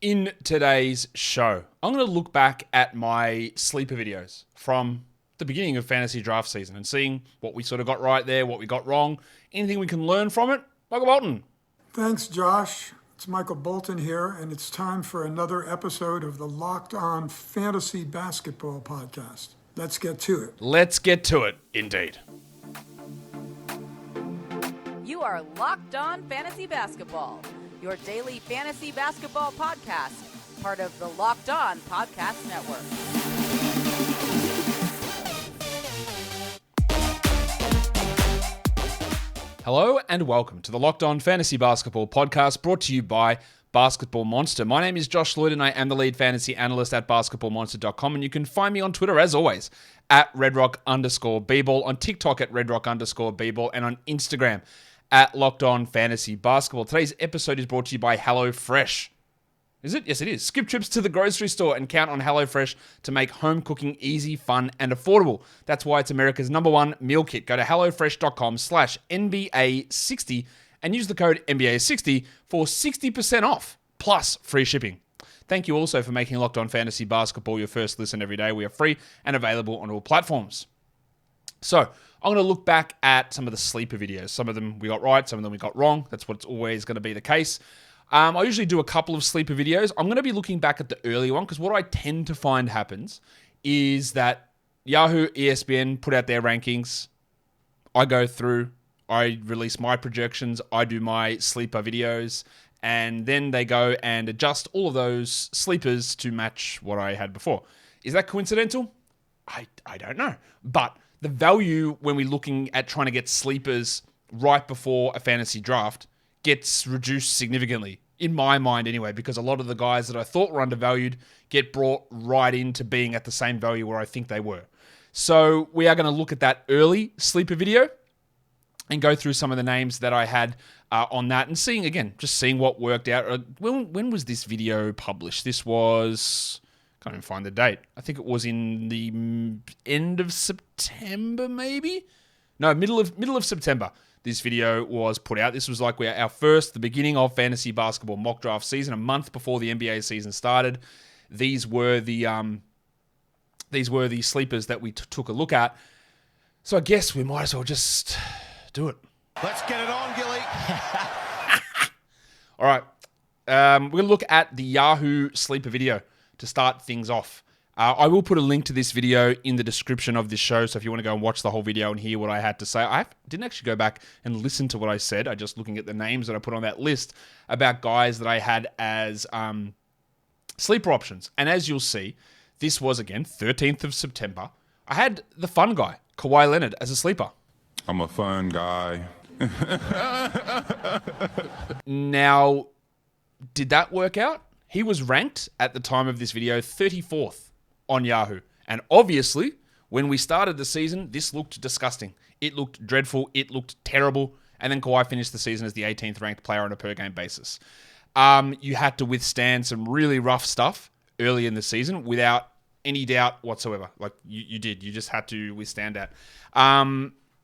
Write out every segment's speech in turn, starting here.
In today's show, I'm going to look back at my sleeper videos from the beginning of fantasy draft season and seeing what we sort of got right there, what we got wrong, anything we can learn from it. Michael Bolton. Thanks, Josh. It's Michael Bolton here, and it's time for another episode of the Locked On Fantasy Basketball Podcast. Let's get to it. Let's get to it, indeed. You are Locked On Fantasy Basketball, your daily fantasy basketball podcast, part of the Locked On Podcast Network. Hello and welcome to the Locked On Fantasy Basketball Podcast, brought to you by Basketball Monster. My name is Josh Lloyd and I am the lead fantasy analyst at basketballmonster.com, and you can find me on Twitter as always at redrock_bball, on TikTok at redrock_bball, and on Instagram at Locked On Fantasy Basketball. Today's episode is brought to you by HelloFresh. Is it? Yes, it is. Skip trips to the grocery store and count on HelloFresh to make home cooking easy, fun, and affordable. That's why it's America's #1 meal kit. Go to HelloFresh.com/NBA60 and use the code NBA60 for 60% off, plus free shipping. Thank you also for making Locked On Fantasy Basketball your first listen every day. We are free and available on all platforms. So, I'm going to look back at some of the sleeper videos. Some of them we got right, some of them we got wrong. That's what's always going to be the case. I usually do a couple of sleeper videos. I'm going to be looking back at the early one because what I tend to find happens is that Yahoo, ESPN put out their rankings. I go through, I release my projections, I do my sleeper videos, and then they go and adjust all of those sleepers to match what I had before. Is that coincidental? I don't know. But the value when we're looking at trying to get sleepers right before a fantasy draft gets reduced significantly, in my mind anyway, because a lot of the guys that I thought were undervalued get brought right into being at the same value where I think they were. So we are going to look at that early sleeper video and go through some of the names that I had on that and seeing what worked out. When was this video published? This was... can't even find the date. I think it was in the end of September, maybe? No, middle of September. This video was put out. This was like the beginning of fantasy basketball mock draft season, a month before the NBA season started. These were the sleepers that we took a look at. So I guess we might as well just do it. Let's get it on, Gilly. All right. We're going to look at the Yahoo sleeper video to start things off. I will put a link to this video in the description of this show, so if you want to go and watch the whole video and hear what I had to say. I didn't actually go back and listen to what I said. I just looking at the names that I put on that list about guys that I had as sleeper options. And as you'll see, this was, again, 13th of September. I had the fun guy, Kawhi Leonard, as a sleeper. I'm a fun guy. Now, did that work out? He was ranked, at the time of this video, 34th on Yahoo. And obviously, when we started the season, this looked disgusting. It looked dreadful. It looked terrible. And then Kawhi finished the season as the 18th ranked player on a per-game basis. You had to withstand some really rough stuff early in the season without any doubt whatsoever. Like, you did. You just had to withstand that.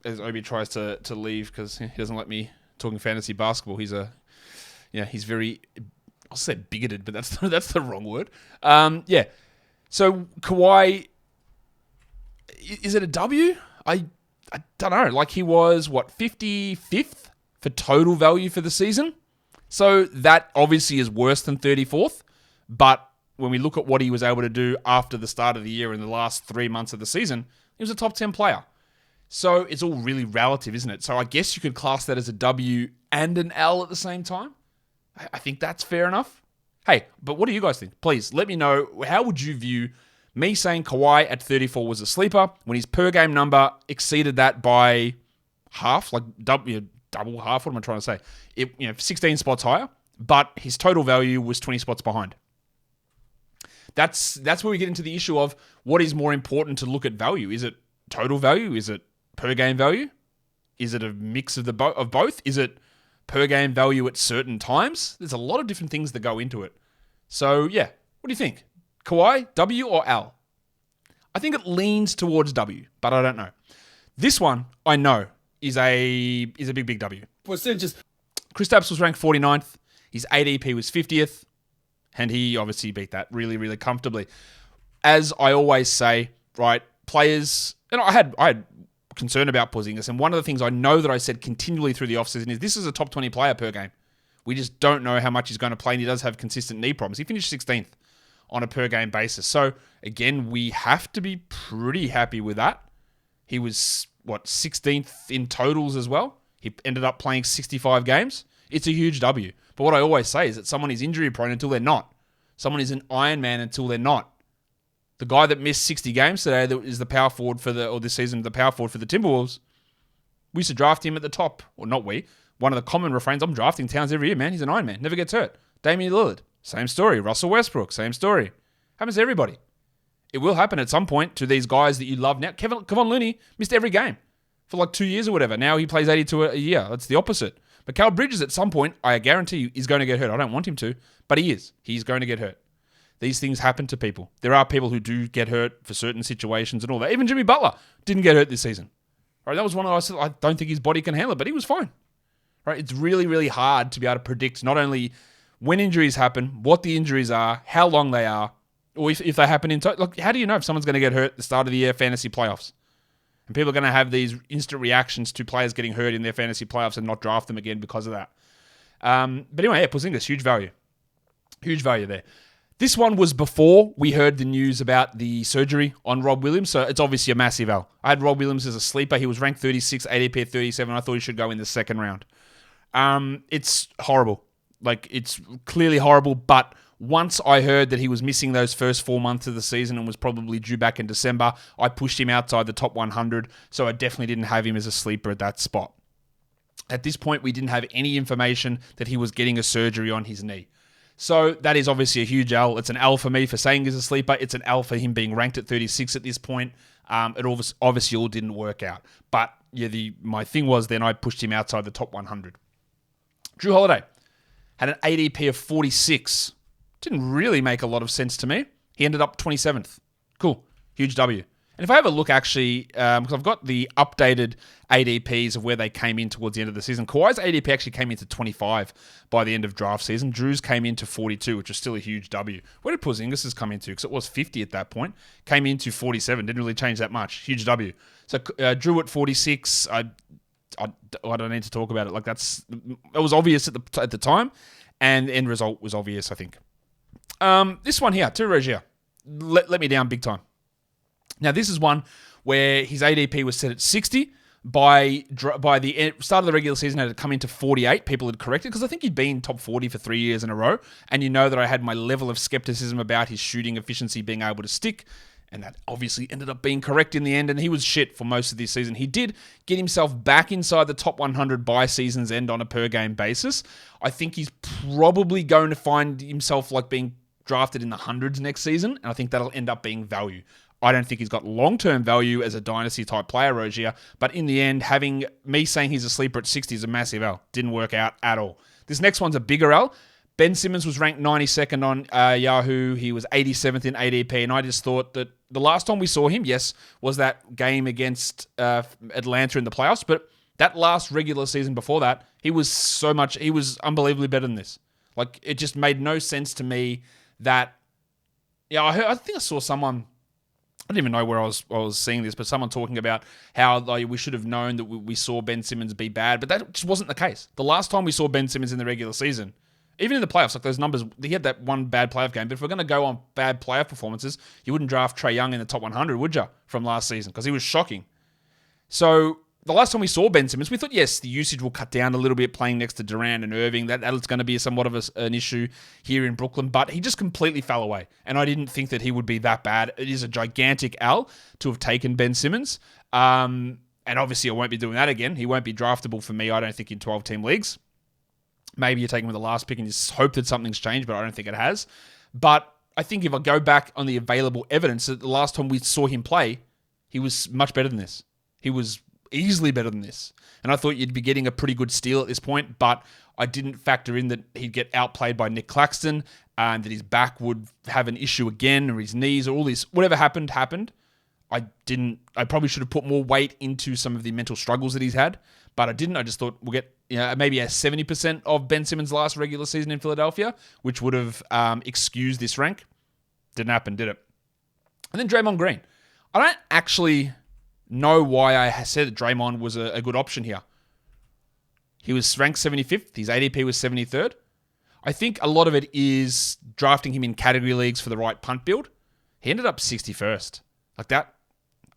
As Obi tries to leave because he doesn't let me talking fantasy basketball. He's very... I'll say bigoted, but that's the wrong word. So Kawhi, is it a W? I don't know. Like, he was, 55th for total value for the season? So that obviously is worse than 34th. But when we look at what he was able to do after the start of the year in the last 3 months of the season, he was a top 10 player. So it's all really relative, isn't it? So I guess you could class that as a W and an L at the same time. I think that's fair enough. Hey, but what do you guys think? Please let me know. How would you view me saying Kawhi at 34 was a sleeper when his per game number exceeded that by half, like double half? What am I trying to say? 16 spots higher, but his total value was 20 spots behind. That's where we get into the issue of what is more important to look at value. Is it total value? Is it per game value? Is it a mix of of both? Is it per game value at certain times? There's a lot of different things that go into it. So, yeah. What do you think? Kawhi, W or L? I think it leans towards W, but I don't know. This one, I know, is a big W. Percentages. Kristaps was ranked 49th. His ADP was 50th. And he obviously beat that really, really comfortably. As I always say, right, players, and I had concern about Porzingis, and one of the things I know that I said continually through the offseason is this is a top 20 player per game. We just don't know how much he's going to play, and he does have consistent knee problems. He finished 16th on a per game basis. So, again, we have to be pretty happy with that. He was, 16th in totals as well. He ended up playing 65 games. It's a huge W. But what I always say is that someone is injury prone until they're not. Someone is an Iron Man until they're not. The guy that missed 60 games today that is the power forward this season, the power forward for the Timberwolves, we used to draft him at the top. Or not we. One of the common refrains, I'm drafting Towns every year, man. He's an Iron Man. Never gets hurt. Damian Lillard, same story. Russell Westbrook, same story. Happens to everybody. It will happen at some point to these guys that you love now. Kevon Looney missed every game for like 2 years or whatever. Now he plays 82 a year. That's the opposite. But Mikal Bridges at some point, I guarantee you, is going to get hurt. I don't want him to, but he is. He's going to get hurt. These things happen to people. There are people who do get hurt for certain situations and all that. Even Jimmy Butler didn't get hurt this season. Right? That was one of those, I don't think his body can handle it, but he was fine. Right? It's really, really hard to be able to predict not only when injuries happen, what the injuries are, how long they are, or if they happen in total. Look, how do you know if someone's going to get hurt at the start of the year fantasy playoffs? And people are going to have these instant reactions to players getting hurt in their fantasy playoffs and not draft them again because of that. But anyway, Porzingis, huge value. Huge value there. This one was before we heard the news about the surgery on Rob Williams, so it's obviously a massive L. I had Rob Williams as a sleeper. He was ranked 36, ADP at 37. I thought he should go in the second round. It's horrible. Like, it's clearly horrible, but once I heard that he was missing those first 4 months of the season and was probably due back in December, I pushed him outside the top 100, so I definitely didn't have him as a sleeper at that spot. At this point, we didn't have any information that he was getting a surgery on his knee. So that is obviously a huge L. It's an L for me for saying he's a sleeper. It's an L for him being ranked at 36 at this point. It obviously all didn't work out. But yeah, my thing was then I pushed him outside the top 100. Drew Holiday had an ADP of 46. Didn't really make a lot of sense to me. He ended up 27th. Cool. Huge W. And if I have a look, actually, because I've got the updated ADPs of where they came in towards the end of the season. Kawhi's ADP actually came into 25 by the end of draft season. Drew's came into 42, which was still a huge W. Where did Porzingis come into? Because it was 50 at that point. Came into 47. Didn't really change that much. Huge W. So Drew at 46. I don't need to talk about it. Like it was obvious at the time, and the end result was obvious, I think. This one here, Terry Rozier, let me down big time. Now, this is one where his ADP was set at 60. By the start of the regular season, it had come into 48. People had corrected because I think he'd been top 40 for 3 years in a row. And you know that I had my level of skepticism about his shooting efficiency being able to stick. And that obviously ended up being correct in the end. And he was shit for most of this season. He did get himself back inside the top 100 by season's end on a per game basis. I think he's probably going to find himself like being drafted in the hundreds next season. And I think that'll end up being value. I don't think he's got long-term value as a dynasty-type player, Rozier. But in the end, having me saying he's a sleeper at 60 is a massive L. Didn't work out at all. This next one's a bigger L. Ben Simmons was ranked 92nd on Yahoo. He was 87th in ADP. And I just thought that the last time we saw him, yes, was that game against Atlanta in the playoffs. But that last regular season before that, he was unbelievably better than this. Like, it just made no sense to me that... Yeah, I think I saw someone... I didn't even know where I was seeing this, but someone talking about how we should have known that we saw Ben Simmons be bad, but that just wasn't the case. The last time we saw Ben Simmons in the regular season, even in the playoffs, like those numbers, he had that one bad playoff game, but if we're going to go on bad playoff performances, you wouldn't draft Trae Young in the top 100, would you, from last season? Because he was shocking. So the last time we saw Ben Simmons, we thought, yes, the usage will cut down a little bit playing next to Durant and Irving. That's going to be somewhat of an issue here in Brooklyn, but he just completely fell away. And I didn't think that he would be that bad. It is a gigantic L to have taken Ben Simmons. And obviously I won't be doing that again. He won't be draftable for me, I don't think, in 12-team leagues. Maybe you take him with the last pick and just hope that something's changed, but I don't think it has. But I think if I go back on the available evidence, that the last time we saw him play, he was much better than this. He was easily better than this. And I thought you'd be getting a pretty good steal at this point, but I didn't factor in that he'd get outplayed by Nick Claxton, and that his back would have an issue again, or his knees, or all this. Whatever happened. I probably should have put more weight into some of the mental struggles that he's had, but I didn't. I just thought we'll get maybe a 70% of Ben Simmons' last regular season in Philadelphia, which would have excused this rank. Didn't happen, did it? And then Draymond Green. I don't actually know why I said that Draymond was a good option here. He was ranked 75th. His ADP was 73rd. I think a lot of it is drafting him in category leagues for the right punt build. He ended up 61st. Like that,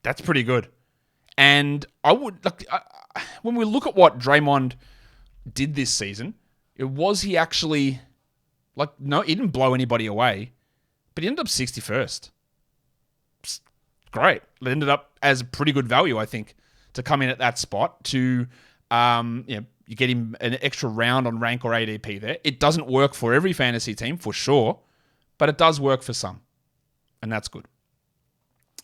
that's pretty good. And I would, when we look at what Draymond did this season, he actually, no, he didn't blow anybody away, but he ended up 61st. Great. It ended up as a pretty good value, I think, to come in at that spot to, you get him an extra round on rank or ADP there. It doesn't work for every fantasy team, for sure, but it does work for some, and that's good.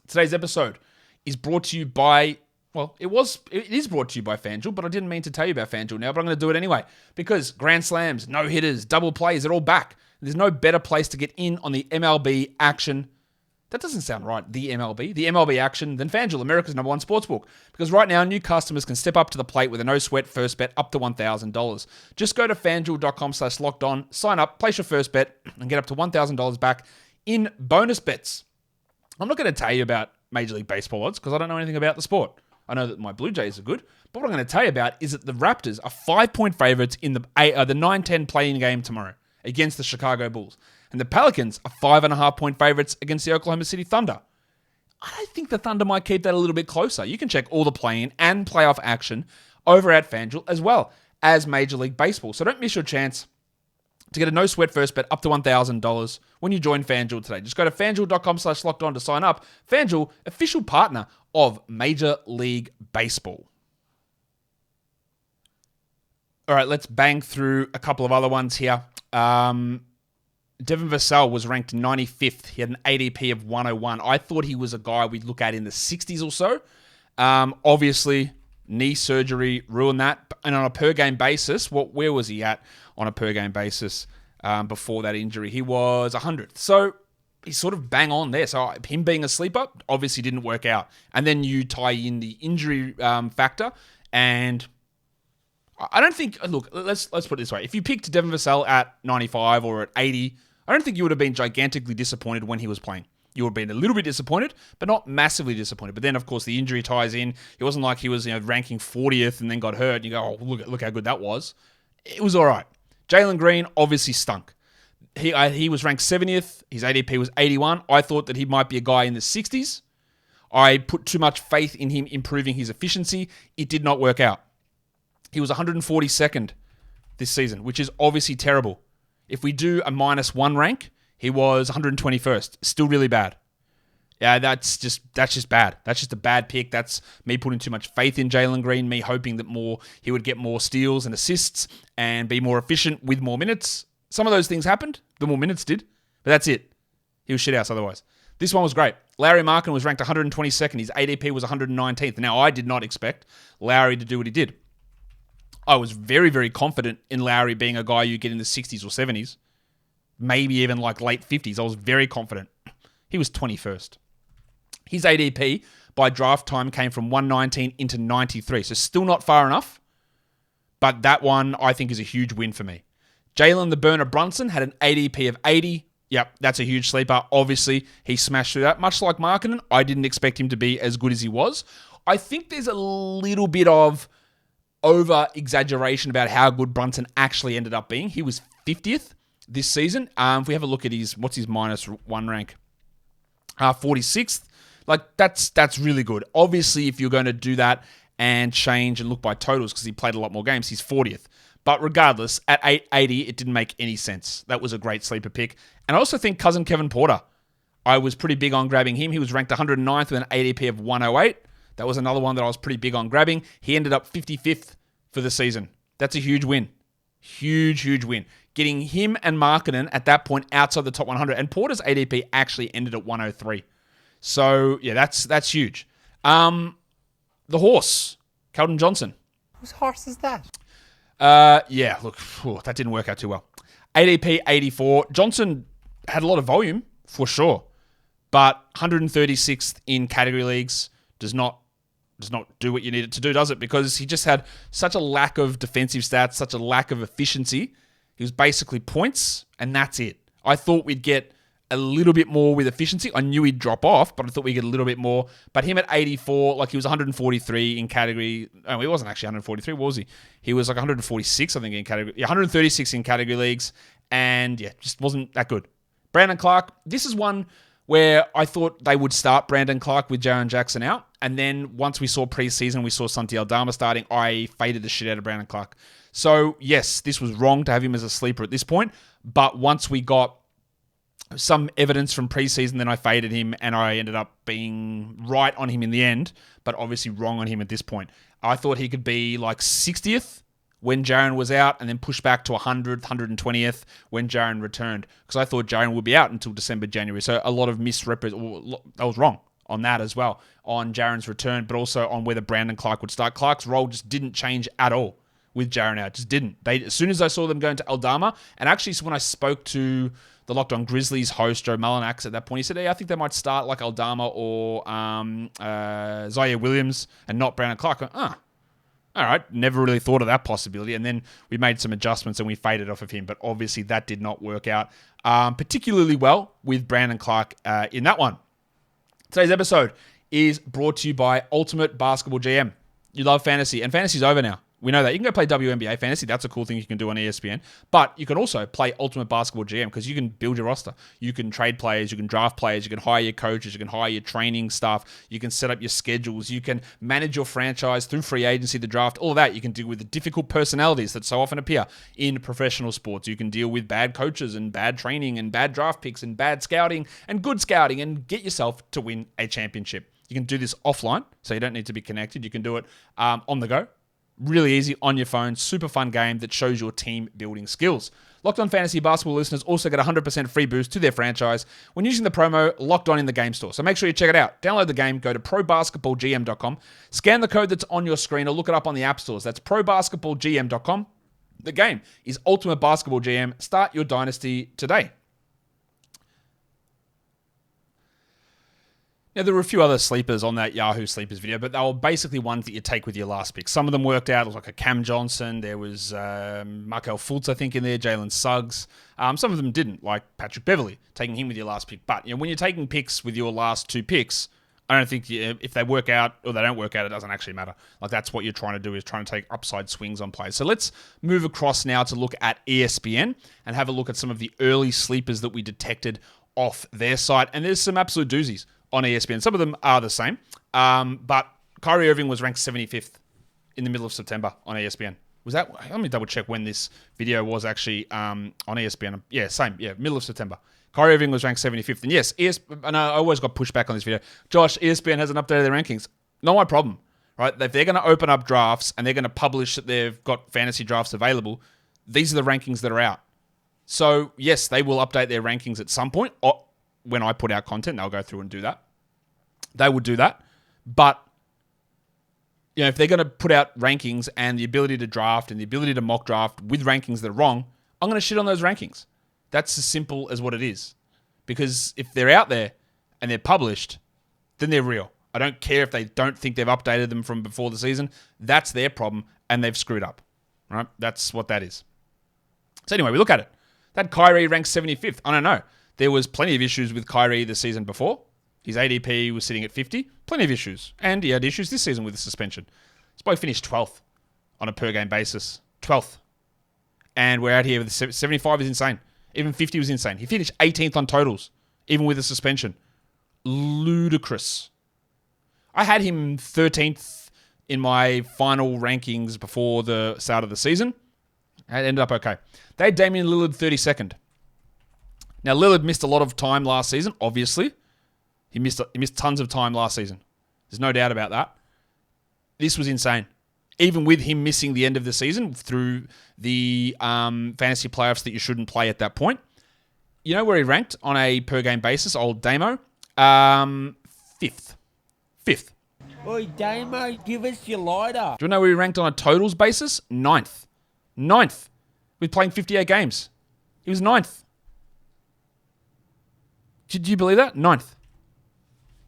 Today's episode is brought to you by, it is brought to you by FanDuel, but I didn't mean to tell you about FanDuel now, but I'm going to do it anyway, because grand slams, no-hitters, double plays, they're all back. There's no better place to get in on the MLB action. That doesn't sound right, the MLB action, than FanDuel, America's #1 sportsbook. Because right now, new customers can step up to the plate with a no-sweat first bet up to $1,000. Just go to FanDuel.com/lockedon, sign up, place your first bet, and get up to $1,000 back in bonus bets. I'm not going to tell you about Major League Baseball odds because I don't know anything about the sport. I know that my Blue Jays are good, but what I'm going to tell you about is that the Raptors are 5-point favorites in the 9-10 play-in game tomorrow against the Chicago Bulls. And the Pelicans are 5.5-point favorites against the Oklahoma City Thunder. I don't think the Thunder might keep that a little bit closer. You can check all the play-in and playoff action over at FanDuel as well as Major League Baseball. So don't miss your chance to get a no-sweat first bet up to $1,000 when you join FanDuel today. Just go to FanDuel.com/lockedon to sign up. FanDuel, official partner of Major League Baseball. All right, let's bang through a couple of other ones here. Devin Vassell was ranked 95th. He had an ADP of 101. I thought he was a guy we'd look at in the 60s or so. Obviously, knee surgery ruined that. And on a per-game basis, where was he at on a per-game basis before that injury? He was 100th. So he's sort of bang on there. So him being a sleeper obviously didn't work out. And then you tie in the injury factor, and I don't think, look, let's put it this way. If you picked Devin Vassell at 95 or at 80, I don't think you would have been gigantically disappointed when he was playing. You would have been a little bit disappointed, but not massively disappointed. But then, of course, the injury ties in. It wasn't like he was ranking 40th and then got hurt. And you go, oh, look how good that was. It was all right. Jalen Green obviously stunk. He was ranked 70th. His ADP was 81. I thought that he might be a guy in the 60s. I put too much faith in him improving his efficiency. It did not work out. He was 142nd this season, which is obviously terrible. If we do a -1 rank, he was 121st. Still really bad. Yeah, that's just bad. That's just a bad pick. That's me putting too much faith in Jalen Green, me hoping that he would get more steals and assists and be more efficient with more minutes. Some of those things happened. The more minutes did. But that's it. He was shithouse otherwise. This one was great. Lauri Markkanen was ranked 122nd. His ADP was 119th. Now, I did not expect Lauri to do what he did. I was very, very confident in Lauri being a guy you get in the 60s or 70s. Maybe even like late 50s. I was very confident. He was 21st. His ADP by draft time came from 119 into 93. So still not far enough. But that one I think is a huge win for me. Jalen the Burner Brunson had an ADP of 80. Yep, that's a huge sleeper. Obviously, he smashed through that. Much like Markkanen, I didn't expect him to be as good as he was. I think there's a little bit of over-exaggeration about how good Brunson actually ended up being. He was 50th this season. If we have a look at what's his -1 rank? 46th. Like, that's really good. Obviously, if you're going to do that and change and look by totals because he played a lot more games, he's 40th. But regardless, at 880, it didn't make any sense. That was a great sleeper pick. And I also think cousin Kevin Porter, I was pretty big on grabbing him. He was ranked 109th with an ADP of 108. That was another one that I was pretty big on grabbing. He ended up 55th for the season. That's a huge win. Huge, huge win. Getting him and Markkanen at that point outside the top 100. And Porter's ADP actually ended at 103. So, yeah, that's huge. The horse, Keldon Johnson. Whose horse is that? Yeah, look, that didn't work out too well. ADP 84. Johnson had a lot of volume, for sure. But 136th in category leagues does not does not do what you need it to do, does it? Because he just had such a lack of defensive stats, such a lack of efficiency. He was basically points, and that's it. I thought we'd get a little bit more with efficiency. I knew he'd drop off, but I thought we'd get a little bit more. But him at 84, like he was 143 in category. Oh, he wasn't actually 143, what was he? He was like 146, I think, in category. Yeah, 136 in category leagues. And yeah, just wasn't that good. Brandon Clark, this is one where I thought they would start Brandon Clark with Jaren Jackson out. And then once we saw preseason, we saw Santi Aldama starting, I faded the shit out of Brandon Clark. So yes, this was wrong to have him as a sleeper at this point. But once we got some evidence from preseason, then I faded him and I ended up being right on him in the end, but obviously wrong on him at this point. I thought he could be like 60th when Jaren was out and then push back to 100th, 120th when Jaren returned, because I thought Jaren would be out until December, January. So a lot of I was wrong on that as well, on Jaren's return, but also on whether Brandon Clark would start. Clark's role just didn't change at all with Jaren out. Just didn't. As soon as I saw them going to Aldama, and actually when I spoke to the Locked On Grizzlies host, Joe Mullinax, at that point, he said, hey, I think they might start like Aldama or Zaire Williams and not Brandon Clark. All right, never really thought of that possibility. And then we made some adjustments and we faded off of him. But obviously that did not work out particularly well with Brandon Clark in that one. Today's episode is brought to you by Ultimate Basketball GM. You love fantasy, and fantasy's over now. We know that. You can go play WNBA fantasy. That's a cool thing you can do on ESPN. But you can also play Ultimate Basketball GM because you can build your roster. You can trade players. You can draft players. You can hire your coaches. You can hire your training staff. You can set up your schedules. You can manage your franchise through free agency, the draft, all of that. You can deal with the difficult personalities that so often appear in professional sports. You can deal with bad coaches and bad training and bad draft picks and bad scouting and good scouting and get yourself to win a championship. You can do this offline, so you don't need to be connected. You can do it on the go. Really easy on your phone. Super fun game that shows your team building skills. Locked On Fantasy Basketball listeners also get a 100% free boost to their franchise when using the promo Locked On in the game store. So make sure you check it out. Download the game, go to probasketballgm.com, scan the code that's on your screen or look it up on the app stores. That's probasketballgm.com. The game is Ultimate Basketball GM. Start your dynasty today. Now, there were a few other sleepers on that Yahoo Sleepers video, but they were basically ones that you take with your last pick. Some of them worked out. It was like a Cam Johnson. There was Markel Fultz, I think, in there, Jalen Suggs. Some of them didn't, like Patrick Beverley, taking him with your last pick. But when you're taking picks with your last two picks, I don't think if they work out or they don't work out, it doesn't actually matter. Like, that's what you're trying to do, is trying to take upside swings on plays. So let's move across now to look at ESPN and have a look at some of the early sleepers that we detected off their site. And there's some absolute doozies on ESPN. Some of them are the same. But Kyrie Irving was ranked 75th in the middle of September on ESPN. Was that? Let me double check when this video was actually on ESPN. Yeah, same. Yeah, middle of September. Kyrie Irving was ranked 75th. And yes, and I always got pushed back on this video. Josh, ESPN hasn't updated their rankings. Not my problem, right? If they're going to open up drafts and they're going to publish that they've got fantasy drafts available, these are the rankings that are out. So yes, they will update their rankings at some point. When I put out content, they'll go through and do that. They would do that. But if they're going to put out rankings and the ability to draft and the ability to mock draft with rankings that are wrong, I'm going to shit on those rankings. That's as simple as what it is. Because if they're out there and they're published, then they're real. I don't care if they don't think they've updated them from before the season. That's their problem, and they've screwed up. Right? That's what that is. So anyway, we look at it. That Kyrie ranked 75th. I don't know. There was plenty of issues with Kyrie the season before. His ADP was sitting at 50. Plenty of issues. And he had issues this season with the suspension. This boy finished 12th on a per-game basis. 12th. And we're out here with 75 is insane. Even 50 was insane. He finished 18th on totals, even with a suspension. Ludicrous. I had him 13th in my final rankings before the start of the season. It ended up okay. They had Damian Lillard 32nd. Now, Lillard missed a lot of time last season, obviously. He missed tons of time last season. There's no doubt about that. This was insane. Even with him missing the end of the season through the fantasy playoffs that you shouldn't play at that point. You know where he ranked on a per-game basis, old Damo? Fifth. Oi, Damo, give us your lighter. Do you know where he ranked on a totals basis? Ninth. With playing 58 games. He was ninth. Did you believe that? Ninth.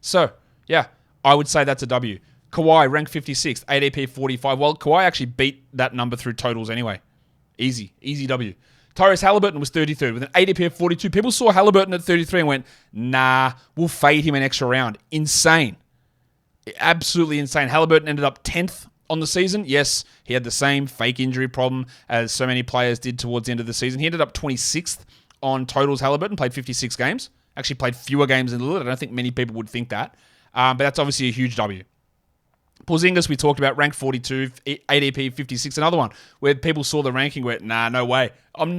So, yeah, I would say that's a W. Kawhi ranked 56th, ADP 45. Well, Kawhi actually beat that number through totals anyway. Easy W. Tyrese Halliburton was 33rd with an ADP of 42. People saw Halliburton at 33 and went, nah, we'll fade him an extra round. Insane. Absolutely insane. Halliburton ended up 10th on the season. Yes, he had the same fake injury problem as so many players did towards the end of the season. He ended up 26th on totals. Halliburton played 56 games. Actually played fewer games than Lillard. I don't think many people would think that. But that's obviously a huge W. Porzingis, we talked about, ranked 42, ADP 56. Another one where people saw the ranking went, nah, no way. I'm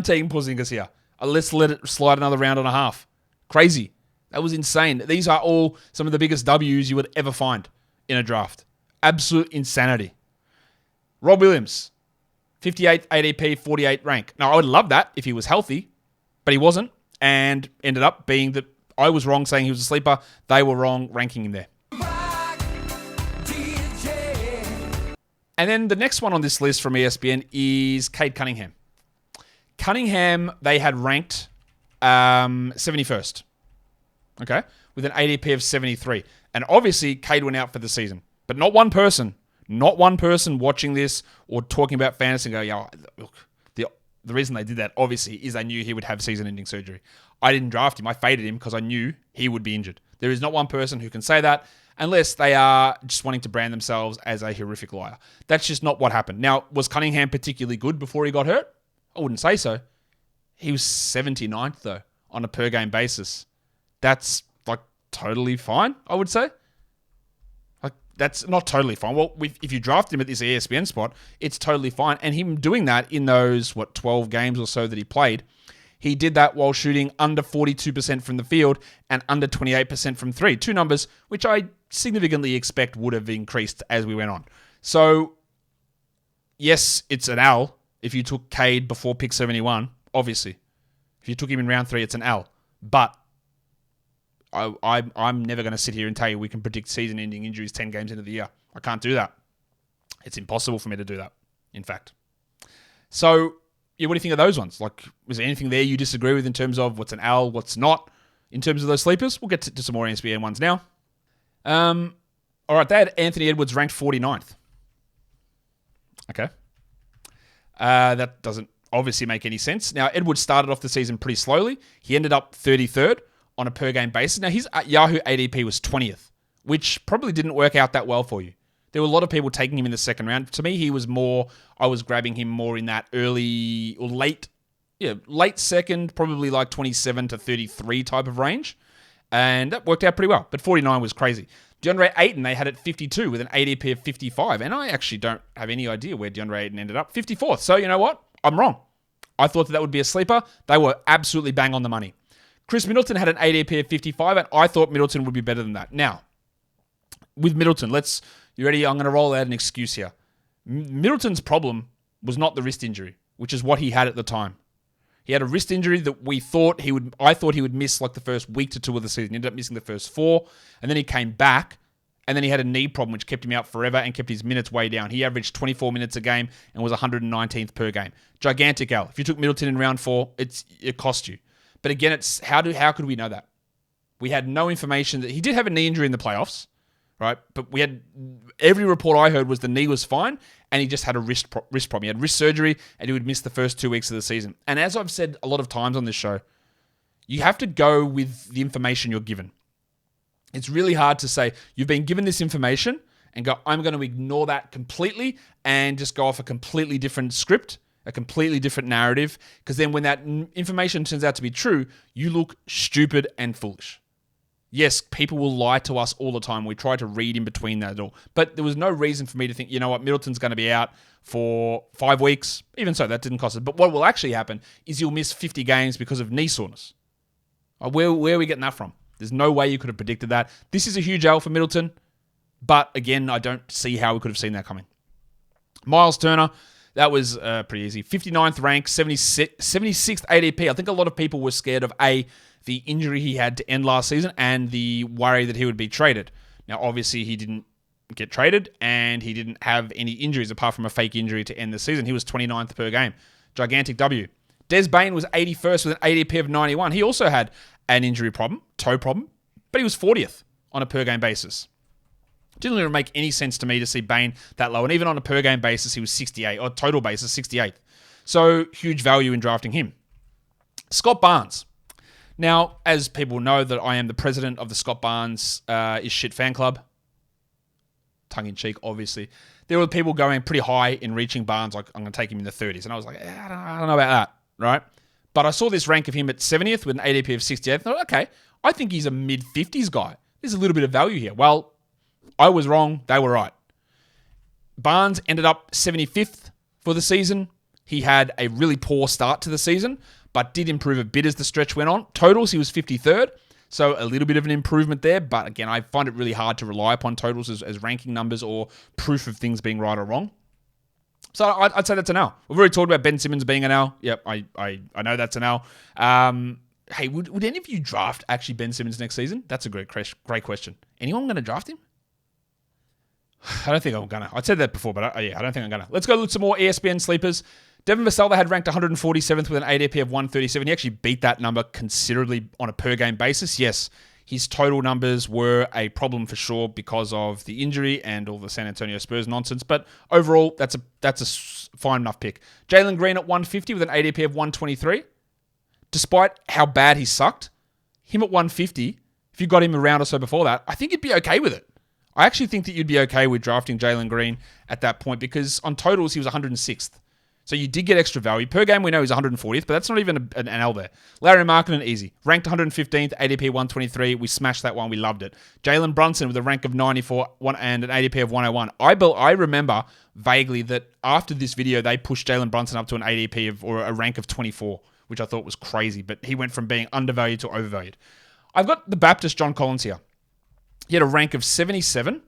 taking Porzingis here. Let's let it slide another round and a half. Crazy. That was insane. These are all some of the biggest W's you would ever find in a draft. Absolute insanity. Rob Williams, 58th ADP, 48 rank. Now, I would love that if he was healthy, but he wasn't, and ended up being that I was wrong saying he was a sleeper. They were wrong ranking him there. And then the next one on this list from ESPN is Cade Cunningham. Cunningham, they had ranked 71st, okay, with an ADP of 73. And obviously, Cade went out for the season. But not one person watching this or talking about fantasy and go, yeah, look, the reason they did that, obviously, is they knew he would have season-ending surgery. I didn't draft him. I faded him because I knew he would be injured. There is not one person who can say that unless they are just wanting to brand themselves as a horrific liar. That's just not what happened. Now, was Cunningham particularly good before he got hurt? I wouldn't say so. He was 79th, though, on a per-game basis. That's, like, totally fine, I would say. That's not totally fine. Well, if you draft him at this ESPN spot, it's totally fine. And him doing that in those, 12 games or so that he played, he did that while shooting under 42% from the field and under 28% from three. Two numbers which I significantly expect would have increased as we went on. So, yes, it's an L if you took Cade before pick 71, obviously. If you took him in round 3, it's an L. But I'm never going to sit here and tell you we can predict season-ending injuries 10 games into the year. I can't do that. It's impossible for me to do that, in fact. So, yeah, what do you think of those ones? Like, was there anything there you disagree with in terms of what's an L, what's not, in terms of those sleepers? We'll get to some more ESPN ones now. All right, they had Anthony Edwards ranked 49th. Okay. That doesn't obviously make any sense. Now, Edwards started off the season pretty slowly. He ended up 33rd on a per-game basis. Now, his Yahoo ADP was 20th, which probably didn't work out that well for you. There were a lot of people taking him in the second round. To me, I was grabbing him more in that early or late second, probably like 27 to 33 type of range. And that worked out pretty well. But 49 was crazy. DeAndre Ayton, they had at 52 with an ADP of 55. And I actually don't have any idea where DeAndre Ayton ended up. 54th. So, you know what? I'm wrong. I thought that would be a sleeper. They were absolutely bang on the money. Chris Middleton had an ADP of 55, and I thought Middleton would be better than that. Now, with Middleton, you ready? I'm going to roll out an excuse here. Middleton's problem was not the wrist injury, which is what he had at the time. He had a wrist injury that I thought he would miss like the first week to 2 of the season. He ended up missing the first 4, and then he came back, and then he had a knee problem, which kept him out forever and kept his minutes way down. He averaged 24 minutes a game and was 119th per game. Gigantic L. If you took Middleton in round 4, it cost you. But again, it's how could we know that? We had no information that he did have a knee injury in the playoffs, right? But every report I heard was the knee was fine and he just had a wrist problem. He had wrist surgery and he would miss the first 2 weeks of the season. And as I've said a lot of times on this show, you have to go with the information you're given. It's really hard to say you've been given this information and go, I'm going to ignore that completely and just go off a completely different script, a completely different narrative, because then when that information turns out to be true, you look stupid and foolish. Yes, people will lie to us all the time. We try to read in between that all. But there was no reason for me to think, you know what, Middleton's going to be out for 5 weeks. Even so, that didn't cost us. But what will actually happen is you'll miss 50 games because of knee soreness. Where are we getting that from? There's no way you could have predicted that. This is a huge L for Middleton. But again, I don't see how we could have seen that coming. Miles Turner, that was pretty easy. 59th rank, 76th ADP. I think a lot of people were scared of the injury he had to end last season and the worry that he would be traded. Now, obviously, he didn't get traded and he didn't have any injuries apart from a fake injury to end the season. He was 29th per game. Gigantic W. Des Bain was 81st with an ADP of 91. He also had an injury problem, toe problem, but he was 40th on a per game basis. Didn't really make any sense to me to see Bane that low. And even on a per game basis, he was 68, or total basis, 68th. So huge value in drafting him. Scott Barnes. Now, as people know that I am the president of the Scott Barnes is shit fan club. Tongue in cheek, obviously. There were people going pretty high in reaching Barnes, like I'm going to take him in the 30s. And I was like, I don't know about that, right? But I saw this rank of him at 70th with an ADP of 68th. I thought, okay, I think he's a mid-50s guy. There's a little bit of value here. Well, I was wrong. They were right. Barnes ended up 75th for the season. He had a really poor start to the season, but did improve a bit as the stretch went on. Totals, he was 53rd. So a little bit of an improvement there. But again, I find it really hard to rely upon totals as ranking numbers or proof of things being right or wrong. So I'd say that's an L. We've already talked about Ben Simmons being an L. Yep, I know that's an L. Hey, would any of you draft actually Ben Simmons next season? That's a great question. Anyone going to draft him? I don't think I'm going to. I said that before, but I don't think I'm going to. Let's go look at some more ESPN sleepers. Devin Vassell had ranked 147th with an ADP of 137. He actually beat that number considerably on a per-game basis. Yes, his total numbers were a problem for sure because of the injury and all the San Antonio Spurs nonsense. But overall, that's a fine enough pick. Jalen Green at 150 with an ADP of 123. Despite how bad he sucked, him at 150, if you got him a round or so before that, I think you'd be okay with it. I actually think that you'd be okay with drafting Jalen Green at that point because on totals, he was 106th. So you did get extra value. Per game, we know he's 140th, but that's not even an L there. Lauri Markkanen, easy. Ranked 115th, ADP 123. We smashed that one. We loved it. Jalen Brunson with a rank of 94 and an ADP of 101. I remember vaguely that after this video, they pushed Jalen Brunson up to an ADP or a rank of 24, which I thought was crazy, but he went from being undervalued to overvalued. I've got the Baptist John Collins here. He had a rank of 77.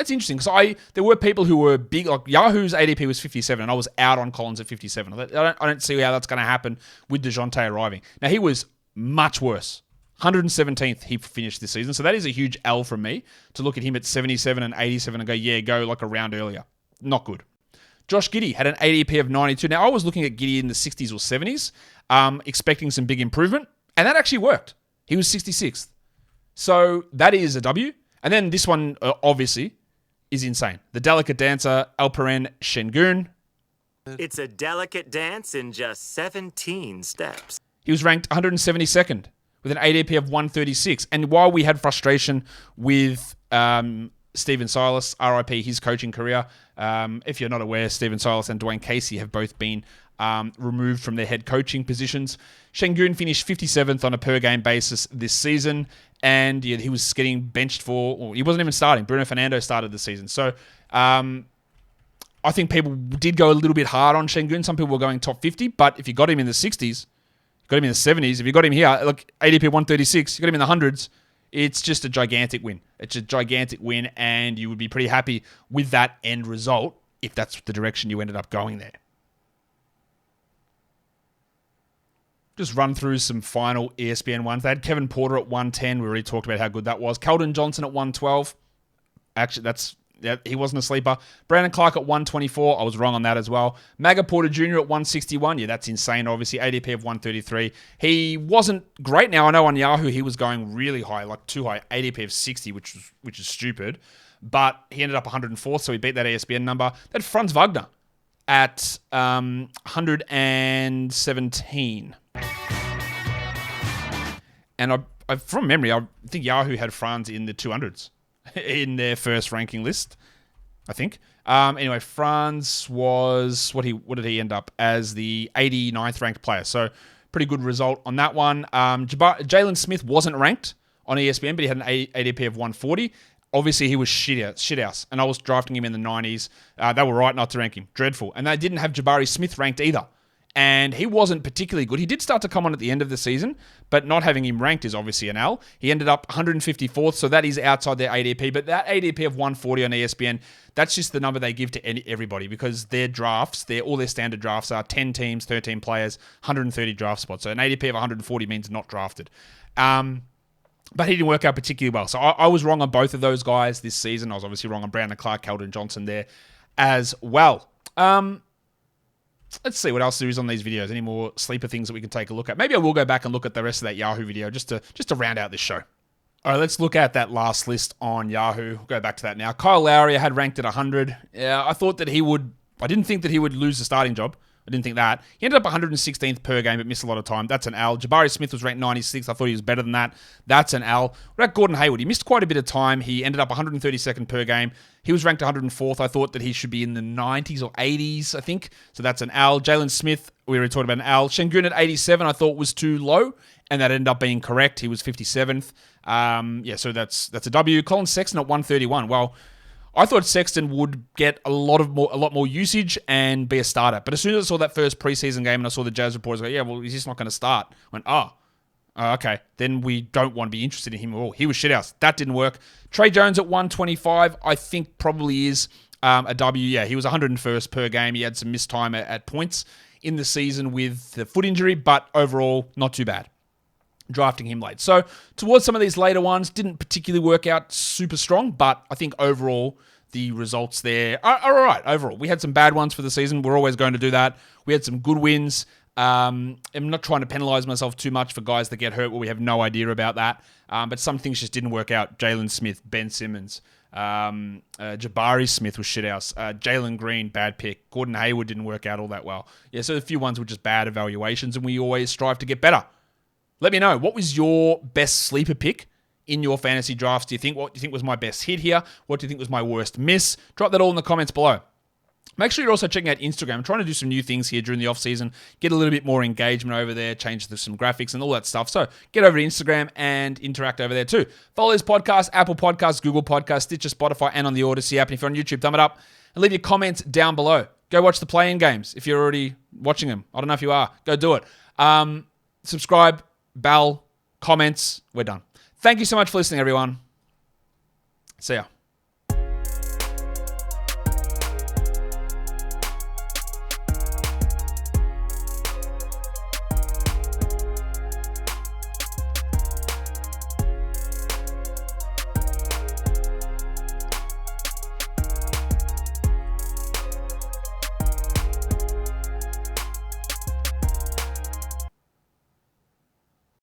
It's interesting because there were people who were big, like Yahoo's ADP was 57, and I was out on Collins at 57. I don't see how that's going to happen with DeJounte arriving. Now, he was much worse. 117th he finished this season, so that is a huge L from me to look at him at 77 and 87 and go, yeah, go like a round earlier. Not good. Josh Giddey had an ADP of 92. Now, I was looking at Giddey in the 60s or 70s, expecting some big improvement, and that actually worked. He was 66th. So that is a W. And then this one, obviously, is insane. The delicate dancer, Alperen Şengün. It's a delicate dance in just 17 steps. He was ranked 172nd with an ADP of 136. And while we had frustration with Stephen Silas, RIP, his coaching career, if you're not aware, Stephen Silas and Dwayne Casey have both been removed from their head coaching positions. Şengün finished 57th on a per-game basis this season, and he was getting benched he wasn't even starting. Bruno Fernando started the season. So I think people did go a little bit hard on Şengün. Some people were going top 50, but if you got him in the 60s, you got him in the 70s, if you got him here, look, ADP 136, you got him in the hundreds, it's just a gigantic win. It's a gigantic win, and you would be pretty happy with that end result if that's the direction you ended up going there. Just run through some final ESPN ones. They had Kevin Porter at 110. We already talked about how good that was. Keldon Johnson at 112. Actually, he wasn't a sleeper. Brandon Clark at 124. I was wrong on that as well. Maga Porter Jr. at 161. Yeah, that's insane, obviously. ADP of 133. He wasn't great. Now, I know on Yahoo he was going really high, like too high. ADP of 60, which is stupid. But he ended up 104th, so he beat that ESPN number. Then Franz Wagner at 117. And I from memory, I think Yahoo had Franz in the 200s in their first ranking list, I think. Anyway, Franz was, what did he end up as? The 89th ranked player. So pretty good result on that one. Jalen Smith wasn't ranked on ESPN, but he had an ADP of 140. Obviously, he was shit house, and I was drafting him in the 90s. They were right not to rank him. Dreadful. And they didn't have Jabari Smith ranked either. And he wasn't particularly good. He did start to come on at the end of the season, but not having him ranked is obviously an L. He ended up 154th, so that is outside their ADP. But that ADP of 140 on ESPN, that's just the number they give to everybody because their drafts, all their standard drafts are 10 teams, 13 players, 130 draft spots. So an ADP of 140 means not drafted. But he didn't work out particularly well. So I was wrong on both of those guys this season. I was obviously wrong on Brandon Clark, Keldon Johnson there as well. Let's see what else there is on these videos. Any more sleeper things that we can take a look at? Maybe I will go back and look at the rest of that Yahoo video just to round out this show. All right, let's look at that last list on Yahoo. Go back to that now. Kyle Lowry, I had ranked at 100. Yeah, I thought that I didn't think that he would lose the starting job. I didn't think that. He ended up 116th per game, but missed a lot of time. That's an L. Jabari Smith was ranked 96th. I thought he was better than that. That's an L. What about Gordon Hayward? He missed quite a bit of time. He ended up 132nd per game. He was ranked 104th. I thought that he should be in the 90s or 80s, I think. So that's an L. Jalen Smith, we already talked about an L. Şengün at 87, I thought was too low, and that ended up being correct. He was 57th. So that's a W. Colin Sexton at 131. Well, I thought Sexton would get a lot more usage and be a starter. But as soon as I saw that first preseason game and I saw the Jazz reporters go, yeah, well, he's just not going to start. I went, okay. Then we don't want to be interested in him at all. He was shithouse. That didn't work. Trey Jones at 125, I think probably is a W. Yeah, he was 101st per game. He had some missed time at points in the season with the foot injury, but overall, not too bad. Drafting him late. So towards some of these later ones, didn't particularly work out super strong, but I think overall the results there are all right. Overall, we had some bad ones for the season. We're always going to do that. We had some good wins. I'm not trying to penalize myself too much for guys that get hurt where we have no idea about that. But some things just didn't work out. Jalen Smith, Ben Simmons, Jabari Smith was shithouse. Jalen Green, bad pick. Gordon Hayward didn't work out all that well. Yeah, so a few ones were just bad evaluations, and we always strive to get better. Let me know, what was your best sleeper pick in your fantasy drafts? What do you think was my best hit here? What do you think was my worst miss? Drop that all in the comments below. Make sure you're also checking out Instagram. I'm trying to do some new things here during the off-season, get a little bit more engagement over there, change some graphics and all that stuff. So get over to Instagram and interact over there too. Follow this podcast, Apple Podcasts, Google Podcasts, Stitcher, Spotify, and on the Odyssey app. And if you're on YouTube, thumb it up and leave your comments down below. Go watch the play-in games if you're already watching them. I don't know if you are. Go do it. Subscribe. Bell, comments, we're done. Thank you so much for listening, everyone. See ya.